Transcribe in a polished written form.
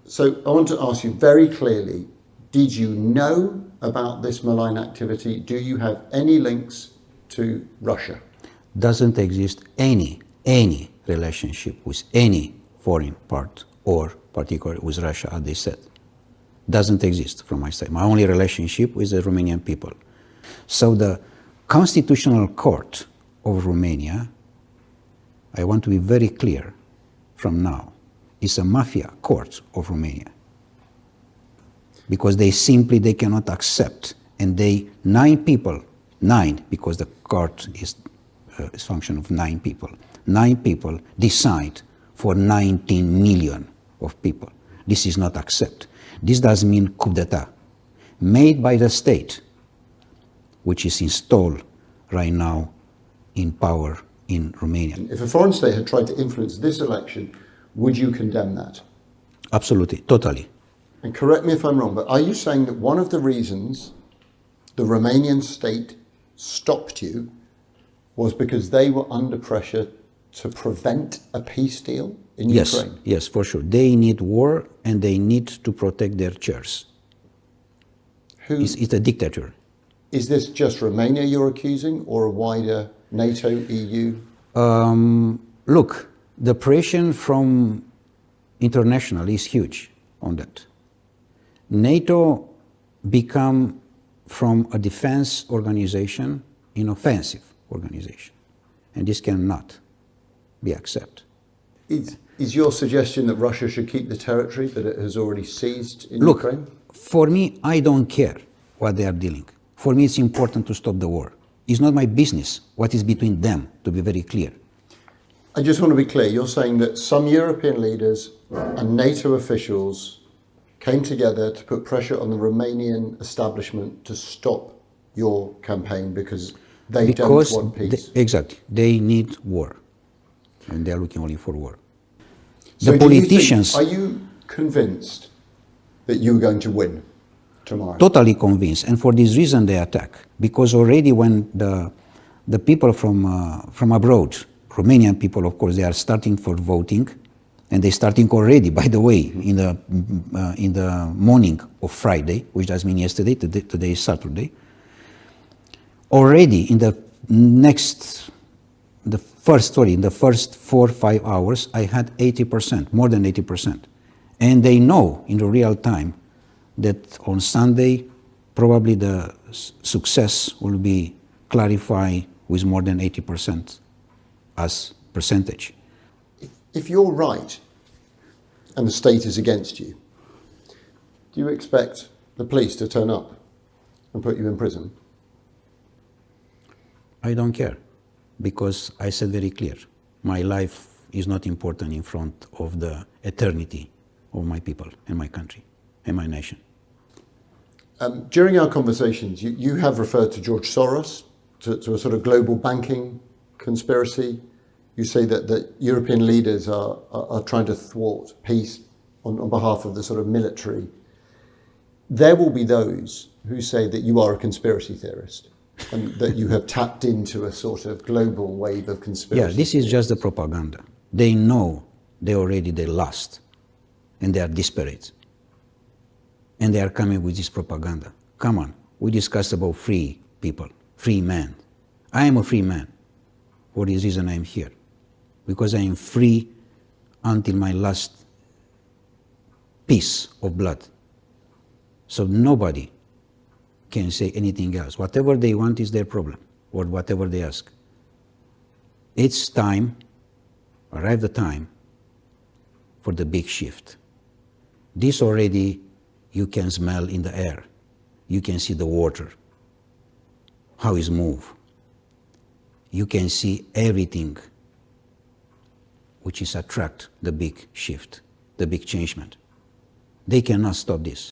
So I want to ask you very clearly, did you know about this malign activity? Do you have any links to Russia? Doesn't exist any relationship with any foreign part or particularly with Russia, as they said. Doesn't exist from my side. My only relationship with the Romanian people. So the Constitutional Court of Romania, I want to be very clear from now, is a mafia court of Romania. Because they cannot accept, and nine people, because the court is a function of 9 people. 9 people decide for 19 million of people. This is not accept. This does mean coup d'etat, made by the state, which is installed right now in power in Romania. If a foreign state had tried to influence this election, would you condemn that? Absolutely, totally. And correct me if I'm wrong, but are you saying that one of the reasons the Romanian state stopped you was because they were under pressure to prevent a peace deal in Ukraine? Yes, for sure. They need war and they need to protect their chairs. It's a dictator. Is this just Romania you're accusing, or a wider NATO, EU? Look, the pressure from international is huge on that. NATO become from a defense organization an offensive organization, and this cannot be accepted. Is your suggestion that Russia should keep the territory that it has already seized in Ukraine? Look, for me, I don't care what they are dealing. For me, it's important to stop the war. It's not my business what is between them, to be very clear. I just want to be clear. You're saying that some European leaders and NATO officials came together to put pressure on the Romanian establishment to stop your campaign because they don't want peace. Exactly. They need war. And they are looking only for war. So the politicians... are you convinced that you're going to win tomorrow? Totally convinced. And for this reason they attack. Because already when the people from abroad, Romanian people, of course, they are starting for voting, and they're starting already, by the way, in the morning of Friday, which does mean yesterday, today is Saturday. Already in the first 4 or 5 hours, I had 80%, more than 80%. And they know in the real time that on Sunday, probably the success will be clarified with more than 80% as percentage. If you're right and the state is against you, do you expect the police to turn up and put you in prison? I don't care, because I said very clear, my life is not important in front of the eternity of my people and my country and my nation. During our conversations, you have referred to George Soros, to a sort of global banking conspiracy. You say that European leaders are trying to thwart peace on behalf of the sort of military. There will be those who say that you are a conspiracy theorist and that you have tapped into a sort of global wave of conspiracy. Yeah, this is just the propaganda. They know they lost and they are desperate. And they are coming with this propaganda. Come on, we discussed about free people, free man. I am a free man. For this reason I am here. Because I am free until my last piece of blood. So nobody can say anything else. Whatever they want is their problem, or whatever they ask. It's time, arrived the time, for the big shift. This already you can smell in the air. You can see the water, how it moves. You can see everything which is attract the big shift, the big changement. They cannot stop this.